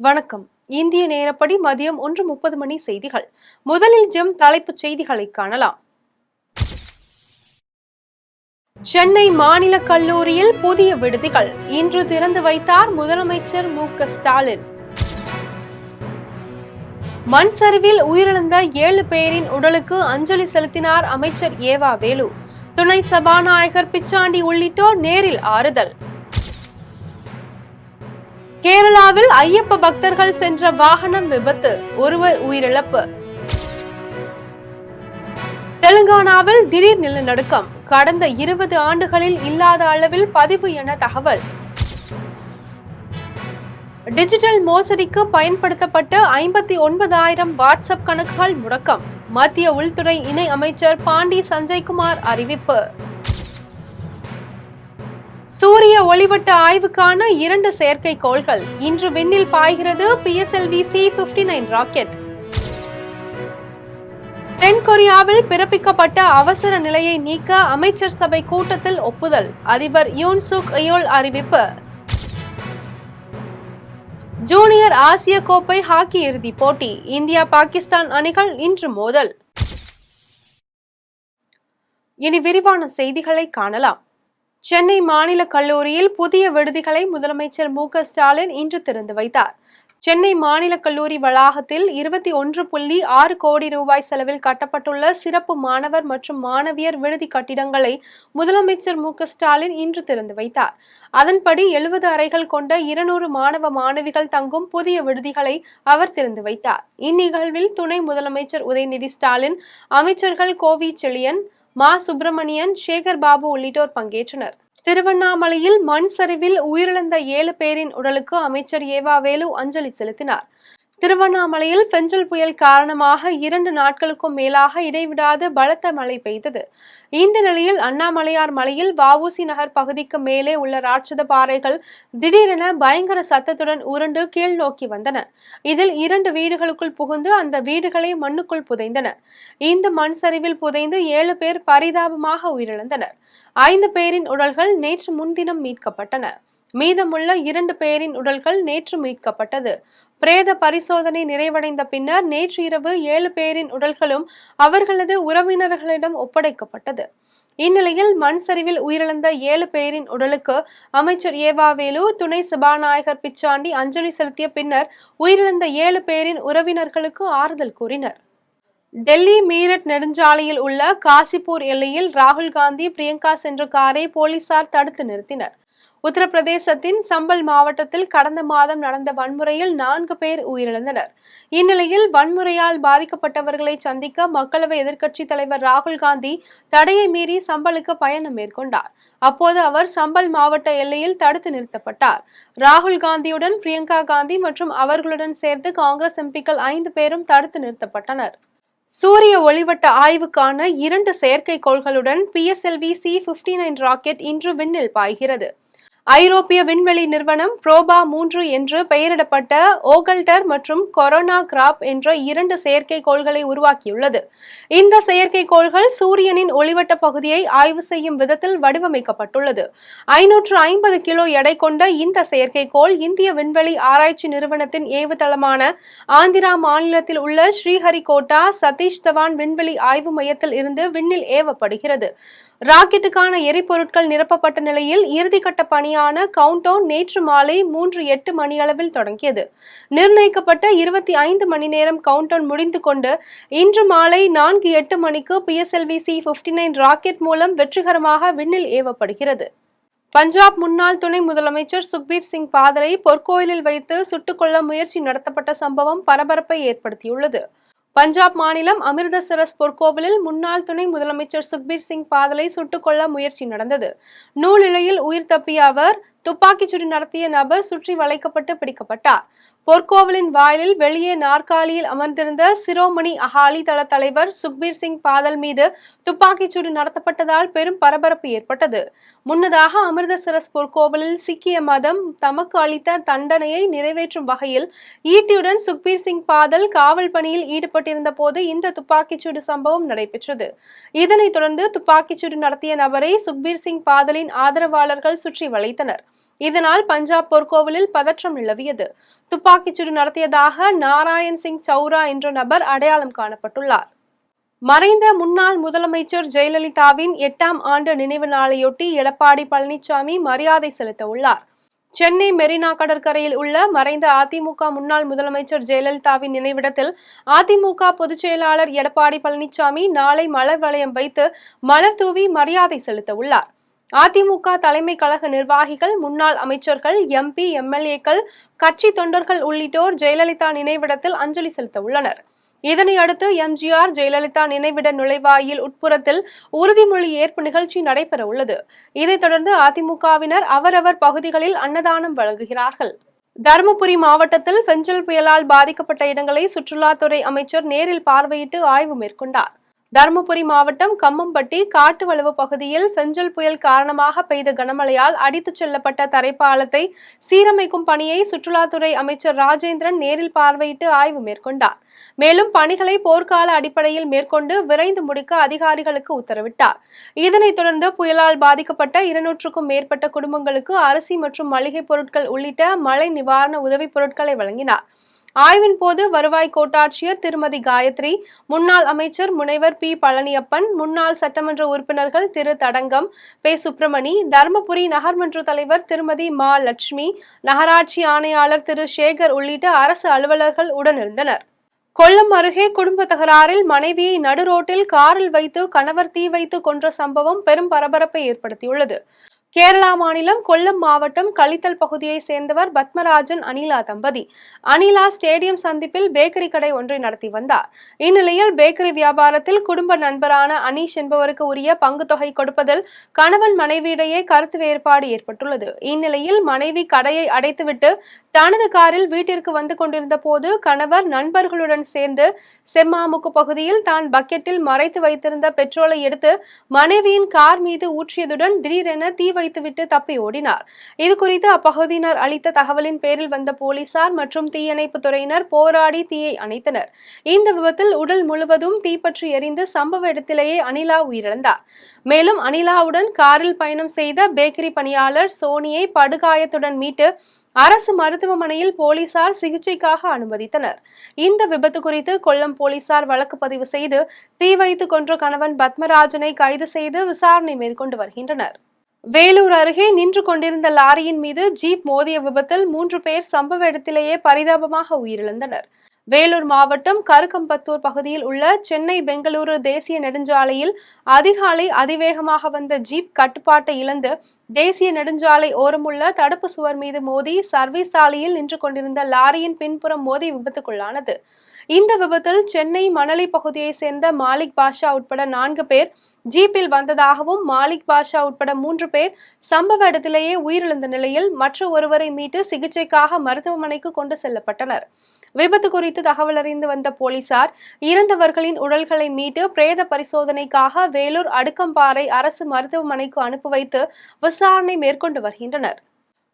வணக்கம். இந்திய நேரப்படி மதியம் 1:30 மணி செய்திகள். முதலில் ஜெம் தலைப்புச் செய்திகளை காணலாம். சென்னை மாநில கல்லூரியில் புதிய விடுதிகள் இன்று திறந்து வைத்தார் முதலமைச்சர் மு.க.ஸ்டாலின். மண் சரிவில் உயிரிழந்த 7 பேரின் உடலுக்கு அஞ்சலி செலுத்தினார் அமைச்சர் ஏவா வேலு. துணை சபாநாயகர் பிச்சாண்டி உள்ளிட்டோர் நேரில் ஆறுதல். கேரளாவில் ஐயப்ப பக்தர்கள் சென்ற வாகனம் விபத்து, ஒருவர் உயிரிழப்பு. தெலுங்கானாவில் திடீர் நிலநடுக்கம், கடந்த 20 ஆண்டுகளில் இல்லாத அளவில் பதிவு என தகவல். டிஜிட்டல் மோசடிக்கு பயன்படுத்தப்பட்ட 59,000 வாட்ஸ்அப் கணக்குகள் முடக்கம், மத்திய உள்துறை இணை அமைச்சர் பாண்டி சஞ்சய்குமார் அறிவிப்பு. சூரிய ஒளிவட்ட ஆய்வுக்கான 2 செயற்கைக்கோள்கள் இன்று விண்ணில் பாய்கிறது PSLV C-59 ராக்கெட். தென்கொரியாவில் பிறப்பிக்கப்பட்ட அவசர நிலையை நீக்க அமைச்சர் சபை கூட்டத்தில் ஒப்புதல், அதிபர் யூன் சுக் இயோல் அறிவிப்பு. ஜூனியர் ஆசிய கோப்பை ஹாக்கி இறுதிப் போட்டி, இந்தியா பாகிஸ்தான் அணிகள் இன்று மோதல். இனி விரிவான செய்திகளை காணலாம். சென்னை மாநில கல்லூரியில் புதிய விடுதிகளை முதலமைச்சர் மு.க.ஸ்டாலின் இன்று திறந்து வைத்தார். சென்னை மாநில கல்லூரி வளாகத்தில் 21.6 கோடி ரூபாய் செலவில் கட்டப்பட்டுள்ள சிறப்பு மாணவர் மற்றும் மாணவியர் விடுதி கட்டிடங்களை முதலமைச்சர் மு.க.ஸ்டாலின் இன்று திறந்து வைத்தார். அதன்படி 70 அறைகள் கொண்ட 200 மாணவ மாணவிகள் தங்கும் புதிய விடுதிகளை அவர் திறந்து வைத்தார். இந்நிகழ்வில் துணை முதலமைச்சர் உதயநிதி ஸ்டாலின், அமைச்சர்கள் கோவி செழியன், மா. சுப்பிரமணியன், சேகர் பாபு உள்ளிட்டோர் பங்கேற்றனர். திருவண்ணாமலையில் மண் சரிவில் உயிரிழந்த 7 பேரின் உடலுக்கு அமைச்சர் ஏவா வேலு அஞ்சலி செலுத்தினார். திருவண்ணாமலையில் பெஞ்சல் புயல் காரணமாக 2 நாட்களுக்கும் மேலாக இடைவிடாது பலத்த மழை பெய்தது. இந்த நிலையில் அண்ணாமலையார் மலையில் வ.உ.சி. நகர் பகுதிக்கு மேலே உள்ள ராட்சத பாறைகள் திடீரென பயங்கர சத்தத்துடன் உருண்டு கீழ் நோக்கி வந்தன. இதில் 2 வீடுகளுக்குள் புகுந்து அந்த வீடுகளை மண்ணுக்குள் புதைந்தன. இந்த மண் சரிவில் புதைந்து 7 பேர் பரிதாபமாக உயிரிழந்தனர். 5 பேரின் உடல்கள் நேற்று முன்தினம் மீட்கப்பட்டன. மீதமுள்ள 2 பேரின் உடல்கள் நேற்று மீட்கப்பட்டது. பிரேத பரிசோதனை நிறைவடைந்த பின்னர் நேற்று இரவு 7 பேரின் உடல்களும் அவர்களது உறவினர்களிடம் ஒப்படைக்கப்பட்டது. இந்நிலையில் மண் சரிவில் உயிரிழந்த 7 பேரின் உடலுக்கு அமைச்சர் ஏவா வேலு, துணை சபாநாயகர் பிச்சாண்டி அஞ்சலி செலுத்திய பின்னர் உயிரிழந்த 7 பேரின் உறவினர்களுக்கு ஆறுதல் கூறினர். டெல்லி மீரட் நெடுஞ்சாலையில் உள்ள காசிப்பூர் எல்லையில் ராகுல் காந்தி, பிரியங்கா சென்ற காரை போலீசார் தடுத்து நிறுத்தினர். உத்தரப்பிரதேசத்தின் சம்பல் மாவட்டத்தில் கடந்த மாதம் நடந்த வன்முறையில் 4 பேர் உயிரிழந்தனர். இந்நிலையில் வன்முறையால் பாதிக்கப்பட்டவர்களை சந்திக்க மக்களவை எதிர்க்கட்சித் தலைவர் ராகுல் காந்தி தடையை மீறி சம்பலுக்கு பயணம் மேற்கொண்டார். அப்போது அவர் சம்பல் மாவட்ட எல்லையில் தடுத்து நிறுத்தப்பட்டார். ராகுல் காந்தியுடன் பிரியங்கா காந்தி மற்றும் அவர்களுடன் சேர்த்து காங்கிரஸ் எம்பிக்கள் 5 பேரும் தடுத்து நிறுத்தப்பட்டனர். சூரிய ஒளிவட்ட ஆய்வுக்கான 2 செயற்கைக்கோள்களுடன் PSLV C-59 ராக்கெட் இன்று விண்ணில் பாய்கிறது. ஐரோப்பிய விண்வெளி நிறுவனம் புரோபா 3 என்று பெயரிடப்பட்ட ஓகல்டர் மற்றும் கொரோனா கிராப் என்ற 2 செயற்கைக்கோள்களை உருவாக்கியுள்ளது. இந்த செயற்கைக்கோள்கள் சூரியனின் ஒளிவட்ட பகுதியை ஆய்வு செய்யும் விதத்தில் வடிவமைக்கப்பட்டுள்ளது. 550 கிலோ எடை கொண்ட இந்த செயற்கைக்கோள் இந்திய விண்வெளி ஆராய்ச்சி நிறுவனத்தின் ஏவுதளமான ஆந்திரா மாநிலத்தில் உள்ள ஸ்ரீஹரிகோட்டா சதீஷ் தவான் விண்வெளி ஆய்வு மையத்தில் இருந்து விண்ணில் ஏவப்படுகிறது. ராக்கெட்டுக்கான எரிபொருட்கள் நிரப்பப்பட்ட நிலையில் இறுதிக்கட்ட பணியான கவுண்டவுன் நேற்று மாலை 3:08 மணியளவில் தொடங்கியது. நிர்ணயிக்கப்பட்ட 25 மணி நேரம் கவுண்டவுன் முடிந்து கொண்டு இன்று மாலை 4:08 மணிக்கு PSLV C-59 ராக்கெட் மூலம் வெற்றிகரமாக விண்ணில் ஏவப்படுகிறது. பஞ்சாப் முன்னாள் துணை முதலமைச்சர் சுக்பீர் சிங் பாதலை பொற்கோயிலில் வைத்து சுட்டுக்கொள்ள முயற்சி நடத்தப்பட்ட சம்பவம் பரபரப்பை ஏற்படுத்தியுள்ளது. பஞ்சாப் மாநிலம் அமிர்தசரஸ் பொற்கோவிலில் முன்னாள் துணை முதலமைச்சர் சுக்பீர் சிங் பாதலை சுட்டுக்கொள்ள முயற்சி நடந்தது. நூலிழையில் உயிர் தப்பிய அவர் துப்பாக்கிச்சூடு நடத்திய நபர் சுற்றி வளைக்கப்பட்டு பிடிக்கப்பட்டார். பொற்கோவிலின் வாயிலில் வெளியே நாற்காலியில் அமர்ந்திருந்த சிரோமணி அகாலி தள தலைவர் சுக்பீர் சிங் பாதல் மீது துப்பாக்கிச்சூடு நடத்தப்பட்டதால் பெரும் பரபரப்பு ஏற்பட்டது. முன்னதாக அமிர்தசரஸ் பொற்கோவிலில் சீக்கிய மதம் தமக்கு அளித்த தண்டனையை நிறைவேற்றும் வகையில் ஈட்டியுடன் சுக்பீர் சிங் பாதல் காவல் பணியில் ஈடுபட்டிருந்த போது இந்த துப்பாக்கிச்சூடு சம்பவம் நடைபெற்றது. இதனைத் தொடர்ந்து துப்பாக்கிச்சூடு நடத்திய நபரை சுக்பீர் சிங் பாதலின் ஆதரவாளர்கள் சுற்றி வளைத்தனர். இதனால் பஞ்சாப் பொற்கோவிலில் பதற்றம் நிலவியது. துப்பாக்கிச்சூடு நடத்தியதாக நாராயண் சிங் சௌரா என்ற நபர் அடையாளம் காணப்பட்டுள்ளார். மறைந்த முன்னாள் முதலமைச்சர் ஜெயலலிதாவின் 8ஆம் ஆண்டு நினைவு நாளையொட்டி எடப்பாடி பழனிசாமி மரியாதை செலுத்த உள்ளார். சென்னை மெரினா கடற்கரையில் உள்ள மறைந்த அதிமுக முன்னாள் முதலமைச்சர் ஜெயலலிதாவின் நினைவிடத்தில் அதிமுக பொதுச் செயலாளர் எடப்பாடி பழனிசாமி நாளை மலர் வளையம் வைத்து மலர் தூவி மரியாதை செலுத்த உள்ளார். அதிமுக தலைமை கழக நிர்வாகிகள், முன்னாள் அமைச்சர்கள், எம்பி, எம்எல்ஏக்கள், கட்சி தொண்டர்கள் உள்ளிட்டோர் ஜெயலலிதா நினைவிடத்தில் அஞ்சலி செலுத்த உள்ளனர். இதனையடுத்து எம்ஜிஆர் ஜெயலலிதா நினைவிட நுழைவாயில் உட்புறத்தில் உறுதிமொழி ஏற்பு நிகழ்ச்சி நடைபெற உள்ளது. இதைத் தொடர்ந்து அதிமுகவினர் அவரவர் பகுதிகளில் அன்னதானம் வழங்குகிறார்கள். தருமபுரி மாவட்டத்தில் பெஞ்சல் புயலால் பாதிக்கப்பட்ட இடங்களை சுற்றுலாத்துறை அமைச்சர் நேரில் பார்வையிட்டு ஆய்வு மேற்கொண்டார். தருமபுரி மாவட்டம் கம்மம்பட்டி காட்டுவளவு பகுதியில் பெஞ்சல் புயல் காரணமாக பெய்த கனமழையால் அடித்துச் செல்லப்பட்ட தரைப்பாலத்தை சீரமைக்கும் பணியை சுற்றுலாத்துறை அமைச்சர் ராஜேந்திரன் நேரில் பார்வையிட்டு ஆய்வு மேற்கொண்டார். மேலும் பணிகளை போர்க்கால அடிப்படையில் மேற்கொண்டு விரைந்து முடிக்க அதிகாரிகளுக்கு உத்தரவிட்டார். இதனைத் தொடர்ந்து புயலால் பாதிக்கப்பட்ட 200க்கும் மேற்பட்ட குடும்பங்களுக்கு அரிசி மற்றும் மளிகை பொருட்கள் உள்ளிட்ட மழை நிவாரண உதவிப் பொருட்களை வழங்கினார். ஆய்வின் போது வருவாய் கோட்டாட்சியர் திருமதி காயத்ரி, முன்னாள் அமைச்சர் முனைவர் பி பழனியப்பன், முன்னாள் சட்டமன்ற உறுப்பினர்கள் திரு தடங்கம், பே சுப்பிரமணி, தருமபுரி நகர்மன்ற தலைவர் திருமதி மா லட்சுமி, நகராட்சி ஆணையாளர் திரு சேகர் உள்ளிட்ட அரசு அலுவலர்கள் உடனிருந்தனர். கொல்லம் அருகே குடும்ப தகராறில் மனைவியை நடுரோட்டில் காரில் வைத்து கணவர் தீ வைத்து கொன்ற சம்பவம் பெரும் பரபரப்பை ஏற்படுத்தியுள்ளது. கேரளா மாநிலம் கொல்லம் மாவட்டம் களித்தல் பகுதியை சேர்ந்தவர் பத்மராஜன் அனிலா தம்பதி. அனிலா ஸ்டேடியம் சந்திப்பில் பேக்கரி கடை ஒன்றை நடத்தி வந்தார். இந்நிலையில் பேக்கரி வியாபாரத்தில் குடும்ப நண்பரான அனீஷ் என்பவருக்கு உரிய பங்கு தொகை கொடுப்பதில் கணவன் மனைவியிடையே கருத்து வேறுபாடு ஏற்பட்டுள்ளது. இந்நிலையில் மனைவி கடையை அடைத்துவிட்டு தனது காரில் வீட்டிற்கு வந்து கொண்டிருந்த போது கணவர் நண்பர்களுடன் சேர்ந்து செம்மாமுக்கு பகுதியில் தான் பக்கெட்டில் மறைத்து வைத்திருந்த பெட்ரோலை எடுத்து மனைவியின் கார் மீது ஊற்றியதுடன் திடீரென தீ வைத்துவிட்டு தப்பி ஓடினார். இதுகுறித்து அப்பகுதியினர் அளித்த தகவலின் பேரில் வந்த போலீசார் மற்றும் தீயணைப்பு துறையினர் போராடி தீயை அணைத்தனர். இந்த விபத்தில் உடல் முழுவதும் தீப்பற்றி எரிந்து சம்பவ இடத்திலேயே அனிலா உயிரிழந்தார். மேலும் அனிலாவுடன் காரில் பயணம் செய்த பேக்கரி பணியாளர் சோனியை படுகாயத்துடன் மீட்டு அரசு மருத்துவமனையில் போலீசார் சிகிச்சைக்காக அனுமதித்தனர். இந்த விபத்து குறித்து கொல்லம் போலீசார் வழக்கு பதிவு செய்து தீ வைத்து கொன்ற கணவன் பத்மராஜனை கைது செய்து விசாரணை மேற்கொண்டு வருகின்றனர். வேலூர் அருகே நின்று கொண்டிருந்த லாரியின் மீது ஜீப் மோதிய விபத்தில் 3 பேர் சம்பவ இடத்திலேயே பரிதாபமாக உயிரிழந்தனர். வேலூர் மாவட்டம் கருக்கம்பத்தூர் பகுதியில் உள்ள சென்னை பெங்களூரு தேசிய நெடுஞ்சாலையில் அதிகாலை அதிவேகமாக வந்த ஜீப் கட்டுப்பாட்டை இழந்து தேசிய நெடுஞ்சாலை ஓரமுள்ள தடுப்பு சுவர் மீது மோதி சர்வீஸ் சாலையில் நின்று கொண்டிருந்த லாரியின் பின்புறம் மோதி விபத்துக்குள்ளானது. இந்த விபத்தில் சென்னை மணலி பகுதியை சேர்ந்த மாலிக் பாஷா உட்பட 4 பேர் ஜீப்பில் வந்ததாகவும், மாலிக் பாஷா உட்பட 3 பேர் சம்பவ இடத்திலேயே உயிரிழந்த நிலையில் மற்ற ஒருவரை மீட்டு சிகிச்சைக்காக மருத்துவமனைக்கு கொண்டு செல்லப்பட்டனர். விபத்து குறித்து தகவல் அறிந்து வந்த போலீசார் இறந்தவர்களின் உடல்களை மீட்டு பிரேத பரிசோதனைக்காக வேலூர் அடுக்கம்பாறை அரசு மருத்துவமனைக்கு அனுப்பி வைத்து விசாரணை மேற்கொண்டு வருகின்றனர்.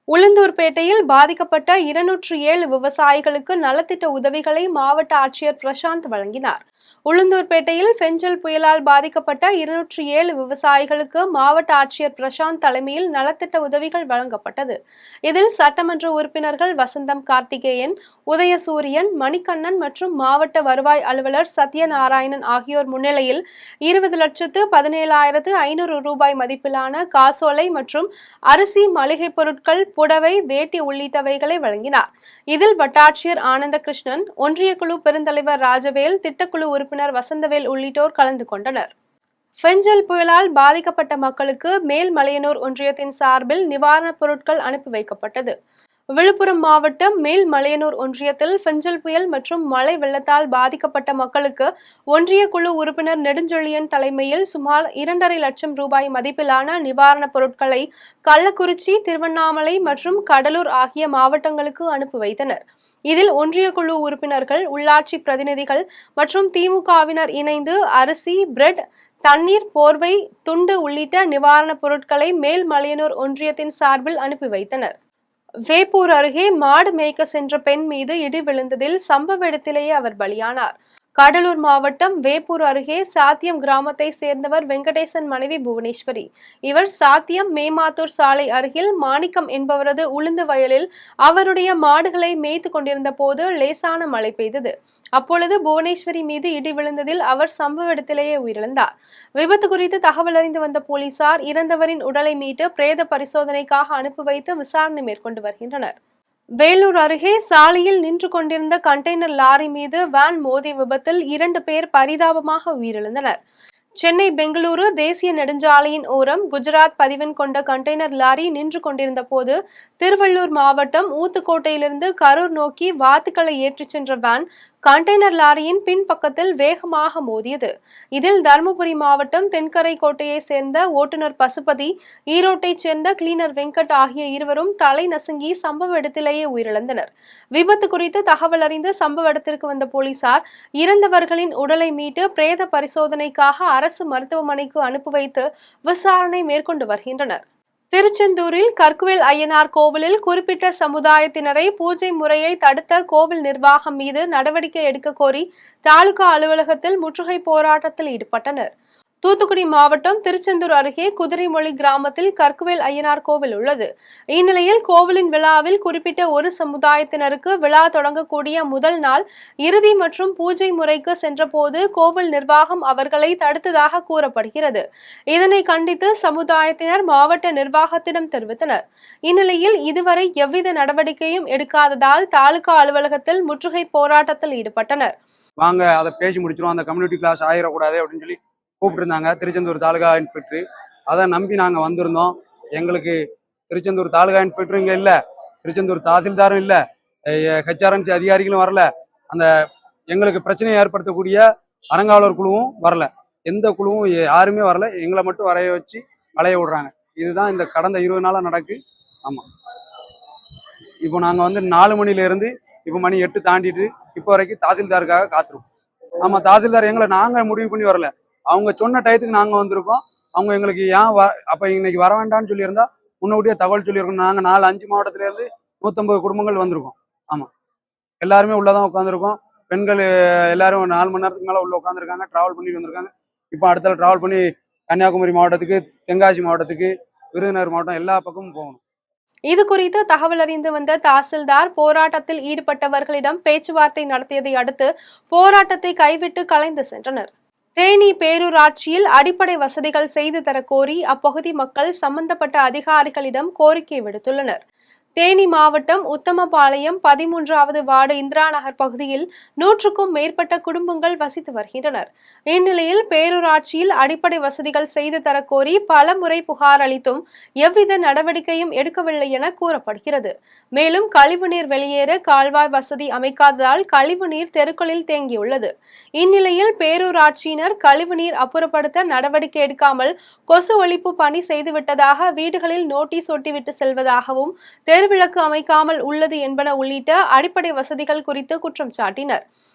உளுந்தூர்பேட்டையில் பாதிக்கப்பட்ட 207 விவசாயிகளுக்கு நலத்திட்ட உதவிகளை மாவட்ட ஆட்சியர் பிரசாந்த் வழங்கினார். உளுந்தூர்பேட்டையில் பெஞ்சல் புயலால் பாதிக்கப்பட்ட 207 விவசாயிகளுக்கு மாவட்ட ஆட்சியர் பிரசாந்த் தலைமையில் நலத்திட்ட உதவிகள் வழங்கப்பட்டது. இதில் சட்டமன்ற உறுப்பினர்கள் வசந்தம் கார்த்திகேயன், உதயசூரியன், மணிகண்ணன் மற்றும் மாவட்ட வருவாய் அலுவலர் சத்யநாராயணன் ஆகியோர் முன்னிலையில் 20,17,500 ரூபாய் மதிப்பிலான காசோலை மற்றும் அரிசி, மளிகை பொருட்கள், புடவை, வேட்டி உள்ளிட்டவைகளை வழங்கினார். இதில் வட்டாட்சியர் ஆனந்த கிருஷ்ணன், ஒன்றிய குழு பெருந்தலைவர் ராஜவேல், திட்டக்குழு உறுப்பினர் வசந்தவேல் உள்ளிட்டோர் கலந்து கொண்டனர். பெஞ்சல் புயலால் பாதிக்கப்பட்ட மக்களுக்கு மேல்மலையனூர் ஒன்றியத்தின் சார்பில் நிவாரணப் பொருட்கள் அனுப்பி வைக்கப்பட்டது. விழுப்புரம் மாவட்டம் மேல்மலையனூர் ஒன்றியத்தில் பெஞ்சல் புயல் மற்றும் மழை வெள்ளத்தால் பாதிக்கப்பட்ட மக்களுக்கு ஒன்றிய குழு உறுப்பினர் நெடுஞ்செழியன் தலைமையில் சுமார் 2.5 லட்சம் ரூபாய் மதிப்பிலான நிவாரணப் பொருட்களை கள்ளக்குறிச்சி, திருவண்ணாமலை மற்றும் கடலூர் ஆகிய மாவட்டங்களுக்கு அனுப்பி வைத்தனர். இதில் ஒன்றிய குழு உறுப்பினர்கள், உள்ளாட்சி பிரதிநிதிகள் மற்றும் திமுகவினர் இணைந்து அரிசி, பிரெட், தண்ணீர், போர்வை, துண்டு உள்ளிட்ட நிவாரணப் பொருட்களை மேல்மலையனூர் ஒன்றியத்தின் சார்பில் அனுப்பி வைத்தனர். வேப்பூர் அருகே மாடு மேய்க்க சென்ற பெண் மீது இடி விழுந்ததில் சம்பவ இடத்திலேயே அவர் பலியானார். கடலூர் மாவட்டம் வேப்பூர் அருகே சாத்தியம் கிராமத்தை சேர்ந்தவர் வெங்கடேசன் மனைவி புவனேஸ்வரி. இவர் சாத்தியம் மேமாத்தூர் சாலை அருகில் மாணிக்கம் என்பவரது உளுந்து வயலில் அவருடைய மாடுகளை மேய்த்து கொண்டிருந்த போது லேசான மழை பெய்தது. அப்பொழுது புவனேஸ்வரி மீது இடி விழுந்ததில் அவர் சம்பவ இடத்திலேயே உயிரிழந்தார். விபத்து குறித்து தகவல் அறிந்து வந்த போலீசார் இறந்தவரின் உடலை மீட்டு பிரேத பரிசோதனைக்காக அனுப்பி வைத்து விசாரணை மேற்கொண்டு வருகின்றனர். வேலூர் அருகே சாலையில் நின்று கொண்டிருந்த கண்டெய்னர் லாரி மீது வேன் மோதிய விபத்தில் 2 பேர் பரிதாபமாக உயிரிழந்தனர். சென்னை பெங்களூரு தேசிய நெடுஞ்சாலையின் ஓரம் குஜராத் பதிவெண் கொண்ட கண்டெய்னர் லாரி நின்று கொண்டிருந்த போது திருவள்ளூர் மாவட்டம் ஊத்துக்கோட்டையிலிருந்து கரூர் நோக்கி வாத்துக்களை ஏற்றிச் சென்ற வேன் கண்டெய்னர் லாரியின் பின்பக்கத்தில் வேகமாக மோதியது. இதில் தருமபுரி மாவட்டம் தென்கரை கோட்டையை சேர்ந்த ஓட்டுநர் பசுபதி, ஈரோட்டைச் சேர்ந்த கிளீனர் வெங்கட் ஆகிய இருவரும் தலை நசுங்கி சம்பவ இடத்திலேயே உயிரிழந்தனர். விபத்து குறித்து தகவல் அறிந்து சம்பவ இடத்திற்கு வந்த போலீசார் இறந்தவர்களின் உடலை மீட்டு பிரேத பரிசோதனைக்காக அரசு மருத்துவமனைக்கு அனுப்பி வைத்து விசாரணை மேற்கொண்டு வருகின்றனர். திருச்செந்தூரில் கற்குவேல் ஐயனார் கோவிலில் குறிப்பிட்ட சமுதாயத்தினரை பூஜை முறையை தடுத்த கோவில் நிர்வாகம் மீது நடவடிக்கை எடுக்க கோரி தாலுகா அலுவலகத்தில் முற்றுகை போராட்டத்தில் ஈடுபட்டனர். தூத்துக்குடி மாவட்டம் திருச்செந்தூர் அருகே குதிரைமொழி கிராமத்தில் கற்குவேல் ஐயனார் கோவில் உள்ளது. இந்நிலையில் கோவிலின் விழாவில் குறிப்பிட்ட ஒரு சமுதாயத்தினருக்கு விழா தொடங்கக்கூடிய முதல் நாள் இறுதி மற்றும் பூஜை முறைக்கு சென்றபோது கோவில் நிர்வாகம் அவர்களை தடுத்ததாக கூறப்படுகிறது. இதனை கண்டித்து சமுதாயத்தினர் மாவட்ட நிர்வாகத்திடம் தெரிவித்தனர். இந்நிலையில் இதுவரை எவ்வித நடவடிக்கையும் எடுக்காததால் தாலுகா அலுவலகத்தில் முற்றுகை போராட்டத்தில் ஈடுபட்டனர். வாங்க அதை பேசி முடிச்சிடும், அந்த கம்யூனிட்டி கிளாஸ் ஆயிடக்கூடாது அப்படின்னு சொல்லி கூப்பிட்டுருந்தாங்க திருச்செந்தூர் தாலுகா இன்ஸ்பெக்டர். அதை நம்பி நாங்கள் வந்திருந்தோம். எங்களுக்கு திருச்செந்தூர் தாலுகா இன்ஸ்பெக்டரும் இங்கே இல்லை, திருச்செந்தூர் தாசில்தாரும் இல்லை, ஹெச்ஆர்என்சி அதிகாரிகளும் வரல, அந்த எங்களுக்கு பிரச்சனையை ஏற்படுத்தக்கூடிய அறங்காவலர் குழுவும் வரல, எந்த குழுவும் யாருமே வரல. எங்களை மட்டும் வரைய வச்சு அலைய விடுறாங்க. இதுதான் இந்த கடந்த 20 நாளாக நடக்கு. ஆமாம், இப்போ நாங்கள் வந்து 4 மணிலேருந்து இப்போ மணி 8 தாண்டிட்டு இப்போ வரைக்கும் தாசில்தாருக்காக காத்திருக்கோம். ஆமாம், தாசில்தார் எங்களை நாங்கள் முடிவு பண்ணி வரல, அவங்க சொன்ன டயத்துக்கு நாங்கள் வந்திருக்கோம். அவங்க எங்களுக்கு ஏன் அப்போ இன்னைக்கு வர வேண்டாம்னு சொல்லியிருந்தா முன்னோட்டியே தகவல் சொல்லியிருக்கோம். நாங்கள் 4-5 மாவட்டத்திலேருந்து 150 குடும்பங்கள் வந்திருக்கோம். ஆமாம், எல்லாருமே உள்ளதான் உட்காந்துருக்கோம். பெண்கள் எல்லாரும் 4 மணி நேரத்துக்கு மேலே உள்ள உட்காந்துருக்காங்க, ட்ராவல் பண்ணிட்டு வந்திருக்காங்க. இப்போ அடுத்த ட்ராவல் பண்ணி கன்னியாகுமரி மாவட்டத்துக்கு, தென்காசி மாவட்டத்துக்கு, விருதுநகர் மாவட்டம் எல்லா பக்கமும் போகணும். இது குறித்து தகவல் அறிந்து வந்த தாசில்தார் போராட்டத்தில் ஈடுபட்டவர்களிடம் பேச்சுவார்த்தை நடத்தியதை அடுத்து போராட்டத்தை கைவிட்டு கலைந்து சென்றனர். தேனி பேரூராட்சியில் அடிப்படை வசதிகள் செய்து தர கோரி அப்பகுதி மக்கள் சம்பந்தப்பட்ட அதிகாரிகளிடம் கோரிக்கை விடுத்துள்ளனர். தேனி மாவட்டம் உத்தமபாளையம் 13வது வார்டு இந்திரா நகர் பகுதியில் 100க்கும் மேற்பட்ட குடும்பங்கள் வசித்து வருகின்றனர். இந்நிலையில் பேரூராட்சியில் அடிப்படை வசதிகள் செய்து தர கோரி பல முறை புகார் அளித்தும் எவ்வித நடவடிக்கையும் எடுக்கவில்லை என கூறப்படுகிறது. மேலும் கழிவுநீர் வெளியேற கால்வாய் வசதி அமைக்காததால் கழிவுநீர் தெருக்களில் தேங்கியுள்ளது. இந்நிலையில் பேரூராட்சியினர் கழிவுநீர் அப்புறப்படுத்த நடவடிக்கை எடுக்காமல் கொசு ஒழிப்பு பணி செய்துவிட்டதாக வீடுகளில் நோட்டீஸ் ஒட்டிவிட்டு செல்வதாகவும் தெருவிளக்கு அமைக்காமல் உள்ளது என்பன உள்ளிட்ட அடிப்படை வசதிகள் குறித்து குற்றம் சாட்டினர்.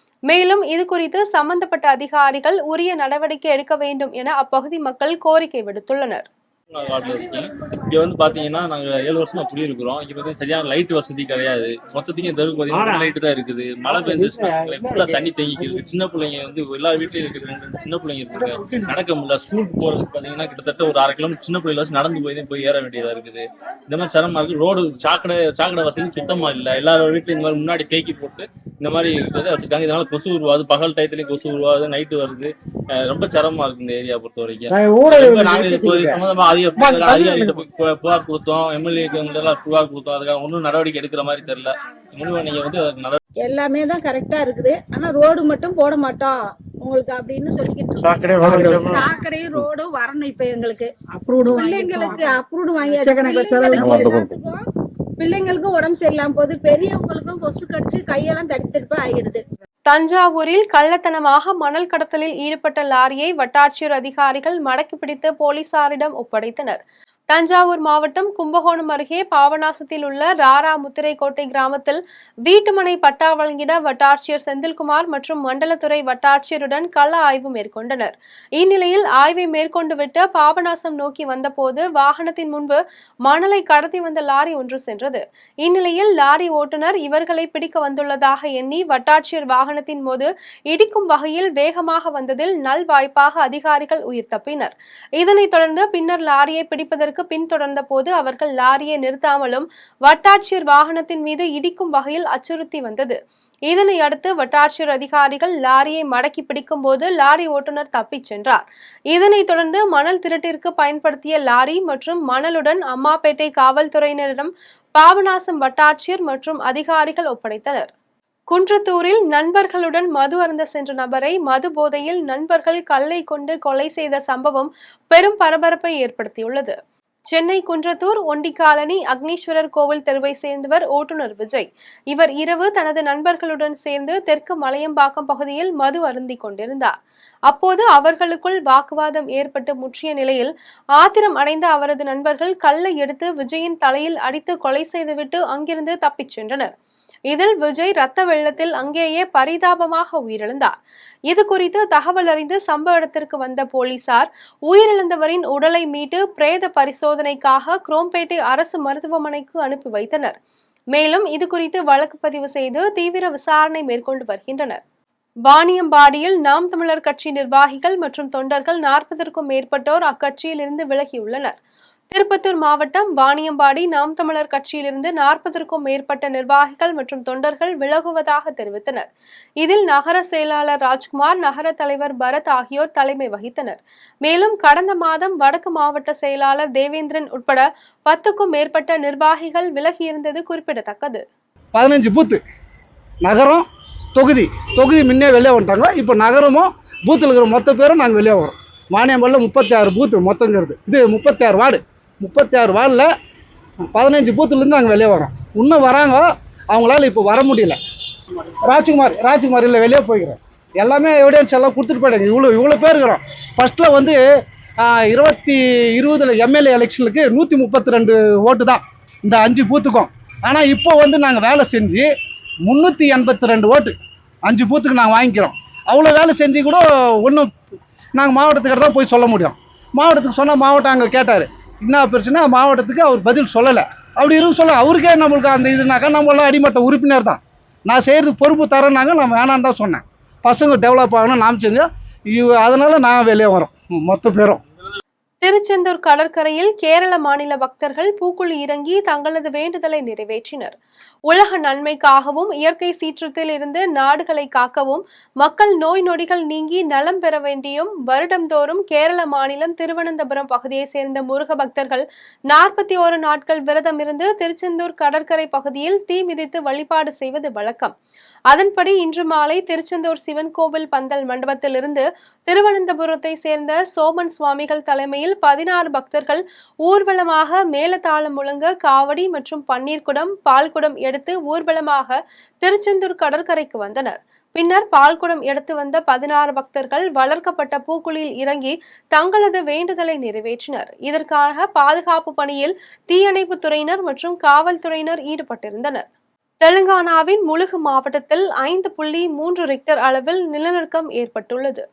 மேலும் இது குறித்து சம்பந்தப்பட்ட அதிகாரிகள் உரிய நடவடிக்கை எடுக்க வேண்டும் என அப்பகுதி மக்கள் கோரிக்கை விடுத்துள்ளனர். இங்க வந்து பாத்தீங்கன்னா நாங்க 7 வருஷமா குடியிருக்கிறோம். இங்க வந்து சரியான லைட் வசதி கிடையாது. மொத்தத்துக்கு தெருக்கு பாத்தீங்கன்னா லைட் தான் இருக்குது. மழை பெஞ்சுன்னா தண்ணி தேங்கிக்கு. சின்ன பிள்ளைங்க வந்து எல்லா வீட்லயும் இருக்குது. 2 சின்ன பிள்ளைங்க இருக்கு, நடக்க முடியல. ஸ்கூலுக்கு போறதுக்கு பாத்தீங்கன்னா கிட்டத்தட்ட ஒரு 1/2 கிலோமீட்டர் சின்ன பிள்ளைல வச்சு நடந்து போய் ஏற வேண்டியதா இருக்குது. இந்த மாதிரி சிரமமா இருக்கு. ரோடு சாக்கடை வசதி சுத்தமா இல்ல. எல்லாரோட வீட்லயும் இந்த மாதிரி முன்னாடி தேக்கி போட்டு இந்த மாதிரி வச்சிருக்காங்க. இதனால கொசு உருவாது, பகல் டயத்துலயும் கொசு உருவாது, நைட்டு வருது. ரொம்ப சிரமமா இருக்கு இந்த ஏரியா பொறுத்த வரைக்கும். நாங்க இது சம்பந்தமா புகார் கொடுத்தோம், எம்எல்ஏ புகார் கொடுத்தோம். அதுக்காக ஒன்னும் நடவடிக்கை எடுக்கிற மாதிரி தெரியல. நீங்க வந்து எல்லாமே தான் கரெக்டா இருக்குது, ஆனா ரோடு மட்டும் போட மாட்டோம் உங்களுக்கு அப்படின்னு சொல்லிக்கிட்டு சாக்கடையும் ரோடும் வரணும். இப்ப எங்களுக்கு பிள்ளைங்களுக்கு அப்ரூவ்டு வாங்கியாச்சு. பிள்ளைங்களுக்கும் உடம்பு சரியில்லாம போது, பெரியவங்களுக்கும் கொசு கடிச்சு கையெல்லாம் தடுத்திருப்பா ஆகிடுது. தஞ்சாவூரில் கள்ளத்தனமாக மணல் கடத்தலில் ஈடுபட்ட லாரியை வட்டாட்சியர் அதிகாரிகள் மடக்கி பிடித்து போலீசாரிடம் ஒப்படைத்தனர். தஞ்சாவூர் மாவட்டம் கும்பகோணம் அருகே பாபநாசத்தில் உள்ள ராரா முத்திரைக்கோட்டை கிராமத்தில் வீட்டுமனை பட்டா வழங்கிட வட்டாட்சியர் செந்தில்குமார் மற்றும் மண்டலத்துறை வட்டாட்சியருடன் கள ஆய்வு மேற்கொண்டனர். இந்நிலையில் ஆய்வை மேற்கொண்டுவிட்டு பாபநாசம் நோக்கி வந்தபோது வாகனத்தின் முன்பு மணலை கடத்தி வந்த லாரி ஒன்று சென்றது. இந்நிலையில் லாரி ஓட்டுநர் இவர்களை பிடிக்க வந்துள்ளதாக எண்ணி வட்டாட்சியர் வாகனத்தின் போது இடிக்கும் வகையில் வேகமாக வந்ததில் நல்வாய்ப்பாக அதிகாரிகள் உயிர் தப்பினர். இதனைத் தொடர்ந்து பின்னர் லாரியை பிடிப்பதற்கு பின்தொடர்ந்த போது அவர்கள் லாரியை நிறுத்தாமலும் வட்டாட்சியர் வாகனத்தின் மீது இடிக்கும் வகையில் அச்சுறுத்தி வந்தது. இதனை அடுத்து வட்டாட்சியர் அதிகாரிகள் லாரியை மடக்கி பிடிக்கும் போது லாரி ஓட்டுநர் தப்பிச் சென்றார். இதனைத் தொடர்ந்து மணல் திருட்டிற்கு பயன்படுத்திய லாரி மற்றும் மணலுடன் அம்மாப்பேட்டை காவல்துறையினரிடம் பாபநாசம் வட்டாட்சியர் மற்றும் அதிகாரிகள் ஒப்படைத்தனர். குன்றத்தூரில் நண்பர்களுடன் மது அருந்த சென்ற நபரை மது போதையில் நண்பர்கள் கல்லை கொண்டு கொலை செய்த சம்பவம் பெரும் பரபரப்பை ஏற்படுத்தியுள்ளது. சென்னை குன்றத்தூர் ஒண்டிக்காலனி அக்னீஸ்வரர் கோவில் தெருவை சேர்ந்தவர் ஓட்டுநர் விஜய். இவர் இரவு தனது நண்பர்களுடன் சேர்ந்து தெற்கு மலையம்பாக்கம் பகுதியில் மது அருந்திக் கொண்டிருந்தார். அப்போது அவர்களுக்குள் வாக்குவாதம் ஏற்பட்டு முற்றிய நிலையில் ஆத்திரம் அடைந்த அவரது நண்பர்கள் கல்லை எடுத்து விஜயின் தலையில் அடித்து கொலை செய்துவிட்டு அங்கிருந்து தப்பிச் சென்றனர். இதில் விஜய் ரத்த வெள்ளத்தில் அங்கேயே பரிதாபமாக உயிரிழந்தார். இது குறித்து தகவல் அறிந்து சம்பவ இடத்திற்கு வந்த போலீசார் உயிரிழந்தவரின் உடலை மீட்டு பிரேத பரிசோதனைக்காக குரோம்பேட்டை அரசு மருத்துவமனைக்கு அனுப்பி வைத்தனர். மேலும் இது குறித்து வழக்கு பதிவு செய்து தீவிர விசாரணை மேற்கொண்டு வருகின்றனர். வாணியம்பாடியில் நாம் தமிழர் கட்சி நிர்வாகிகள் மற்றும் தொண்டர்கள் 40க்கும் மேற்பட்டோர் அக்கட்சியில் இருந்து விலகியுள்ளனர். திருப்பத்தூர் மாவட்டம் வாணியம்பாடி நாம் தமிழர் கட்சியிலிருந்து 40க்கும் மேற்பட்ட நிர்வாகிகள் மற்றும் தொண்டர்கள் விலகுவதாக தெரிவித்தனர். இதில் நகர செயலாளர் ராஜ்குமார், நகர தலைவர் பரத் ஆகியோர் தலைமை வகித்தனர். மேலும் கடந்த மாதம் வடக்கு மாவட்ட செயலாளர் தேவேந்திரன் உட்பட 10க்கும் மேற்பட்ட நிர்வாகிகள் விலகியிருந்தது குறிப்பிடத்தக்கது. 15 பூத்து நகரம் தொகுதி முன்னே வெளியே வந்துட்டாங்க. இப்போ நகரமும் பூத்தில் இருக்கிற மொத்த பேரும் நாங்கள் வெளியே வரோம். வாணியம்பாடியில் 36 பூத்து மொத்தங்கிறது. இது 36 வார்டு. 36 வார்டில் 15 பூத்துலேருந்து நாங்கள் வெளியே வரோம். இன்னும் வராங்க, அவங்களால இப்போ வர முடியல. ராஜ்குமார் இல்லை, வெளியே போய்க்கிறோம். எல்லாமே எவிடன்ஸ் எல்லாம் கொடுத்துட்டு போயிடுங்க. இவ்வளோ பேர் இருக்கிறோம். ஃபர்ஸ்ட்டில் வந்து 2020 எம்எல்ஏ எலெக்ஷனுக்கு 132 ஓட்டு தான் இந்த 5 பூத்துக்கும். ஆனால் இப்போ வந்து நாங்கள் வேலை செஞ்சு 382 ஓட்டு 5 பூத்துக்கு நாங்கள் வாங்கிக்கிறோம். அவ்வளோ வேலை செஞ்சு கூட ஒன்றும் நாங்கள் மாவட்டத்துக்கிட்ட தான் போய் சொல்ல முடியும். மாவட்டத்துக்கு சொன்னால் மாவட்டம் அங்கே கேட்டார், என்ன பிரச்சனை, மாவட்டத்துக்கு அவர் பதில் சொல்லலை. அப்படி இருக்கு சொல்ல அவருக்கே நம்மளுக்கு அந்த இதுனாக்கா நம்மளாம் அடிமட்ட உறுப்பினர் தான். நான் செய்கிறதுக்கு பொறுப்பு தரேன்னாங்க, நான் வேணான்னு தான் சொன்னேன். பசங்க டெவலப் ஆகணும் நாம் செஞ்சோம். அதனால் நான் வெளியே வரோம் மொத்த பேரும். திருச்செந்தூர் கடற்கரையில் கேரள மாநில பக்தர்கள் பூக்குழி இறங்கி தங்களது வேண்டுதலை நிறைவேற்றினர். உலக நன்மைக்காகவும் இயற்கை சீற்றத்தில் இருந்து நாடுகளை காக்கவும் மக்கள் நோய் நொடிகள் நீங்கி நலம் பெற வேண்டியும் வருடம்தோறும் கேரள மாநிலம் திருவனந்தபுரம் பகுதியை சேர்ந்த முருக பக்தர்கள் 41 நாட்கள் விரதம் இருந்து திருச்செந்தூர் கடற்கரை பகுதியில் தீ மிதித்து வழிபாடு செய்வது வழக்கம். அதன்படி இன்று மாலை திருச்செந்தூர் சிவன் கோவில் பந்தல் மண்டபத்திலிருந்து திருவனந்தபுரத்தை சேர்ந்த சோமன் சுவாமிகள் தலைமையில் 16 பக்தர்கள் ஊர்வலமாக மேளதாளம் முழங்க காவடி மற்றும் பன்னீர் குடம், பால்குடம் எடுத்து ஊர்வலமாக திருச்செந்தூர் கடற்கரைக்கு வந்தனர். பின்னர் பால்குடம் எடுத்து வந்த 16 பக்தர்கள் வளர்க்கப்பட்ட பூக்குழியில் இறங்கி தங்களது வேண்டுதலை நிறைவேற்றினர். இதற்காக பாதுகாப்பு பணியில் தீயணைப்பு துறையினர் மற்றும் காவல்துறையினர் ஈடுபட்டிருந்தனர். தெலுங்கானாவின் முலுகு மாவட்டத்தில் 5.3 ரிக்டர் அளவில் நிலநடுக்கம் ஏற்பட்டுள்ளது.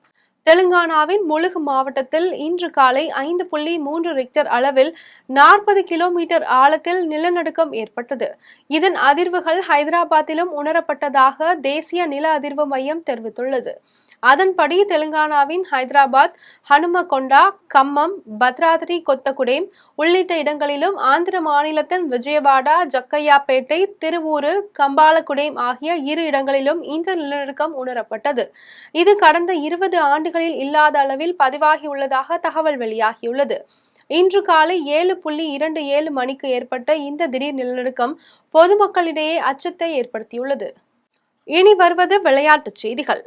தெலுங்கானாவின் முலுகு மாவட்டத்தில் இன்று காலை 5.3 ரிக்டர் அளவில் 40 கிலோமீட்டர் ஆழத்தில் நிலநடுக்கம் ஏற்பட்டது. இதன் அதிர்வுகள் ஹைதராபாத்திலும் உணரப்பட்டதாக தேசிய நில அதிர்வு மையம் தெரிவித்துள்ளது. அதன்படி தெலுங்கானாவின் ஹைதராபாத், ஹனுமகொண்டா, கம்மம், பத்ராதிரி கொத்தகுடேம் உள்ளிட்ட இடங்களிலும் ஆந்திர மாநிலத்தின் விஜயவாடா, ஜக்கையாப்பேட்டை, திருவூரு, கம்பாலகுடேம் ஆகிய 2 இடங்களிலும் இந்த நிலநடுக்கம் உணரப்பட்டது. இது கடந்த 20 ஆண்டுகளில் இல்லாத அளவில் பதிவாகியுள்ளதாக தகவல் வெளியாகியுள்ளது. இன்று காலை 7.27 மணிக்கு ஏற்பட்ட இந்த திடீர் நிலநடுக்கம் பொதுமக்களிடையே அச்சத்தை ஏற்படுத்தியுள்ளது. இனி வருவது விளையாட்டுச் செய்திகள்.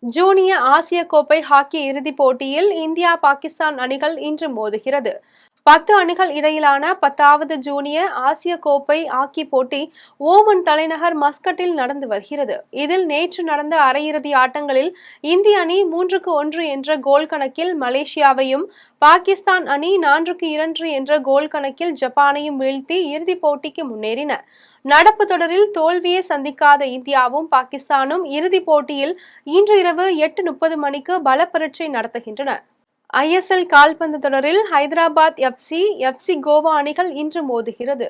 ஜூனியர் ஆசிய கோப்பை ஹாக்கி இறுதிப் போட்டியில் இந்தியா பாகிஸ்தான் அணிகள் இன்று மோதுகிறது. 10 அணிகள் இடையிலான 10வது ஜூனியர் ஆசிய கோப்பை ஹாக்கி போட்டி ஓமன் தலைநகர் மஸ்கட்டில் நடந்து வருகிறது. இதில் நேற்று நடந்த அரையிறுதி ஆட்டங்களில் இந்திய அணி 3-1 என்ற கோல் கணக்கில் மலேசியாவையும், பாகிஸ்தான் அணி 4-2 என்ற கோல் கணக்கில் ஜப்பானையும் வீழ்த்தி இறுதிப் போட்டிக்கு முன்னேறின. நடப்பு தொடரில் தோல்வியை சந்திக்காத இந்தியாவும் பாகிஸ்தானும் இறுதிப் போட்டியில் இன்று இரவு 8:30 மணிக்கு பலப்பரீட்சை நடத்துகின்றன. ISL கால்பந்து தொடரில் ஹைதராபாத் FC கோவா அணிகள் இன்று மோதுகிறது.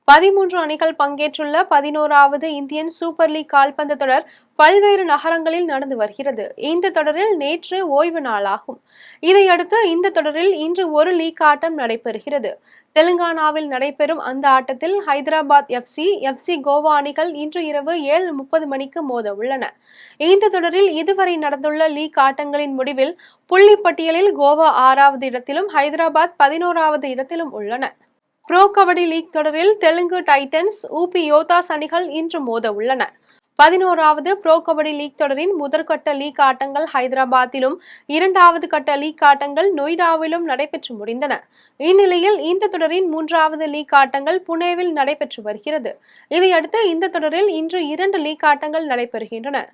13 அணிகள் பங்கேற்றுள்ள 11வது இந்தியன் சூப்பர் லீக் கால்பந்து தொடர் பல்வேறு நகரங்களில் நடந்து வருகிறது. இந்த தொடரில் நேற்று ஓய்வு நாளாகும். இதையடுத்து இந்த தொடரில் இன்று ஒரு லீக் ஆட்டம் நடைபெறுகிறது. தெலுங்கானாவில் நடைபெறும் அந்த ஆட்டத்தில் ஹைதராபாத் FC கோவா அணிகள் இன்று இரவு 7:30 மணிக்கு மோத உள்ளன. இந்த தொடரில் இதுவரை நடந்துள்ள லீக் ஆட்டங்களின் முடிவில் புள்ளி பட்டியலில் கோவா 6வது இடத்திலும் ஹைதராபாத் 11வது இடத்திலும் உள்ளன. ப்ரோ கபடி லீக் தொடரில் தெலுங்கு டைட்டன்ஸ், UP யோதாஸ் அணிகள் இன்று மோத உள்ளன. 11வது ப்ரோ கபடி லீக் தொடரின் முதற்கட்ட லீக் ஆட்டங்கள் ஹைதராபாத்திலும், 2வது கட்ட லீக் ஆட்டங்கள் நொய்டாவிலும் நடைபெற்று முடிந்தன. இந்நிலையில் இந்த தொடரின் 3வது லீக் ஆட்டங்கள் புனேவில் நடைபெற்று வருகிறது. இதையடுத்து இந்த தொடரில் இன்று 2 லீக் ஆட்டங்கள் நடைபெறுகின்றன.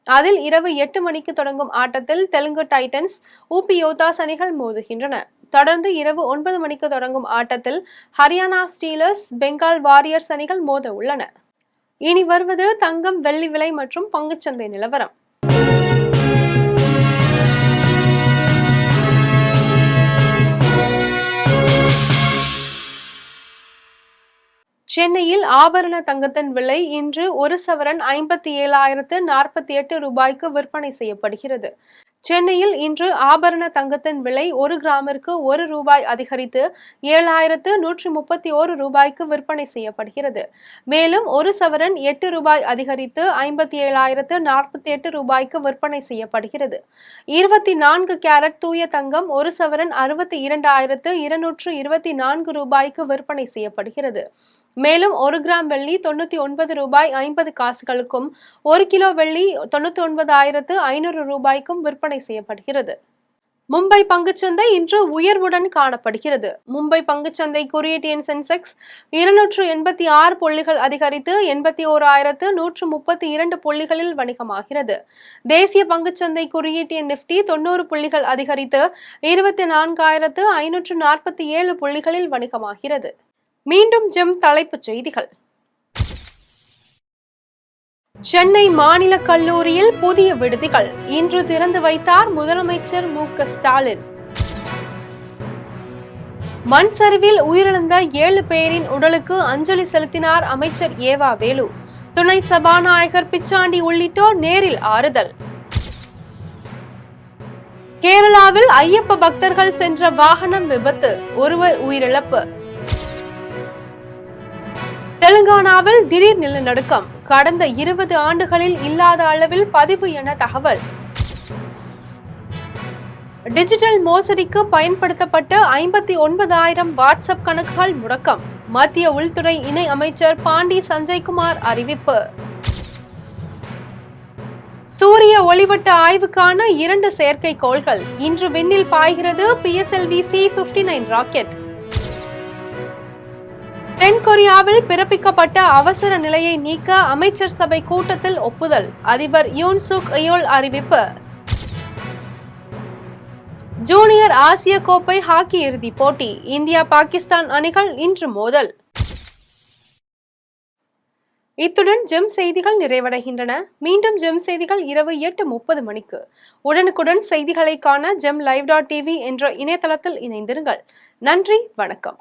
அதில் இரவு 8 மணிக்கு தொடங்கும் ஆட்டத்தில் தெலுங்கு டைட்டன்ஸ், UP யோதாஸ் அணிகள் மோதுகின்றன. தொடர்ந்து இரவு 9 மணிக்கு தொடங்கும் ஆட்டத்தில் ஹரியானா ஸ்டீலர்ஸ், பெங்கால் வாரியர்ஸ் அணிகள் மோத உள்ளன. இனி வருவது தங்கம், வெள்ளி விலை மற்றும் பங்குச்சந்தை நிலவரம். சென்னையில் ஆபரண தங்கத்தின் விலை இன்று 1 சவரன் 57,048 ரூபாய்க்கு விற்பனை செய்யப்படுகிறது. சென்னையில் இன்று ஆபரண தங்கத்தின் விலை 1 கிராமிற்கு 1 ரூபாய் அதிகரித்து 7,131 ரூபாய்க்கு விற்பனை செய்யப்படுகிறது. மேலும் 1 சவரன் 8 ரூபாய் அதிகரித்து 57,048 ரூபாய்க்கு விற்பனை செய்யப்படுகிறது. 24 கேரட் தூய தங்கம் 1 சவரன் 62,224 ரூபாய்க்கு விற்பனை செய்யப்படுகிறது. மேலும் 1 கிராம் வெள்ளி 99 ரூபாய் 50 காசுகளுக்கும், 1 கிலோ வெள்ளி 99,500 ரூபாய்க்கும் விற்பனை செய்யப்படுகிறது. மும்பை பங்குச்சந்தை இன்று உயர்வுடன் காணப்படுகிறது. மும்பை பங்குச்சந்தை குறியீட்டு எண் சென்செக்ஸ் 286 புள்ளிகள் அதிகரித்து 81,132 புள்ளிகளில் வணிகமாகிறது. தேசிய பங்குச்சந்தை குறியீட்டு எண் நிப்டி 90 புள்ளிகள் அதிகரித்து 24,547 புள்ளிகளில் வணிகமாகிறது. மீண்டும் ஜெம் தலைப்புச் செய்திகள். சென்னை மாநில கல்லூரியில் புதிய விடுதிகள் இன்று திறந்து வைத்தார் முதலமைச்சர் மு.க.ஸ்டாலின். மண் சரிவில் உயிரிழந்த 7 பேரின் உடலுக்கு அஞ்சலி செலுத்தினார் அமைச்சர் ஏவா வேலு. துணை சபாநாயகர் பிச்சாண்டி உள்ளிட்டோர் நேரில் ஆறுதல். கேரளாவில் ஐயப்ப பக்தர்கள் சென்ற வாகனம் விபத்து, ஒருவர் உயிரிழப்பு. தெலுங்கானாவில் திடீர் நிலநடுக்கம், கடந்த 20 ஆண்டுகளில் இல்லாத அளவில் பதிவு என தகவல். டிஜிட்டல் மோசடிக்கு பயன்படுத்தப்பட்ட 59,000 வாட்ஸ்அப் கணக்குகள் முடக்கம், மத்திய உள்துறை இணை அமைச்சர் பாண்டி சஞ்சய்குமார் அறிவிப்பு. சூரிய ஒளிவட்ட ஆய்வுக்கான 2 செயற்கைக்கோள்கள் இன்று விண்ணில் பாய்கிறது. PSLV C-59 rocket. தென்கொரியாவில் பிறப்பிக்கப்பட்ட அவசர நிலையை நீக்க அமைச்சர் சபை கூட்டத்தில் ஒப்புதல், அதிபர் யூன் சுக் இயோல் அறிவிப்பு. ஜூனியர் ஆசிய கோப்பை ஹாக்கி இறுதிப் போட்டி, இந்தியா பாகிஸ்தான் அணிகள் இன்று மோதல். இத்துடன் ஜெம் செய்திகள் நிறைவடைகின்றன. மீண்டும் ஜெம் செய்திகள் இரவு 8:30 மணிக்கு. உடனுக்குடன் செய்திகளை காண GemLive.tv என்ற இணையதளத்தில் இணைந்திருங்கள். நன்றி, வணக்கம்.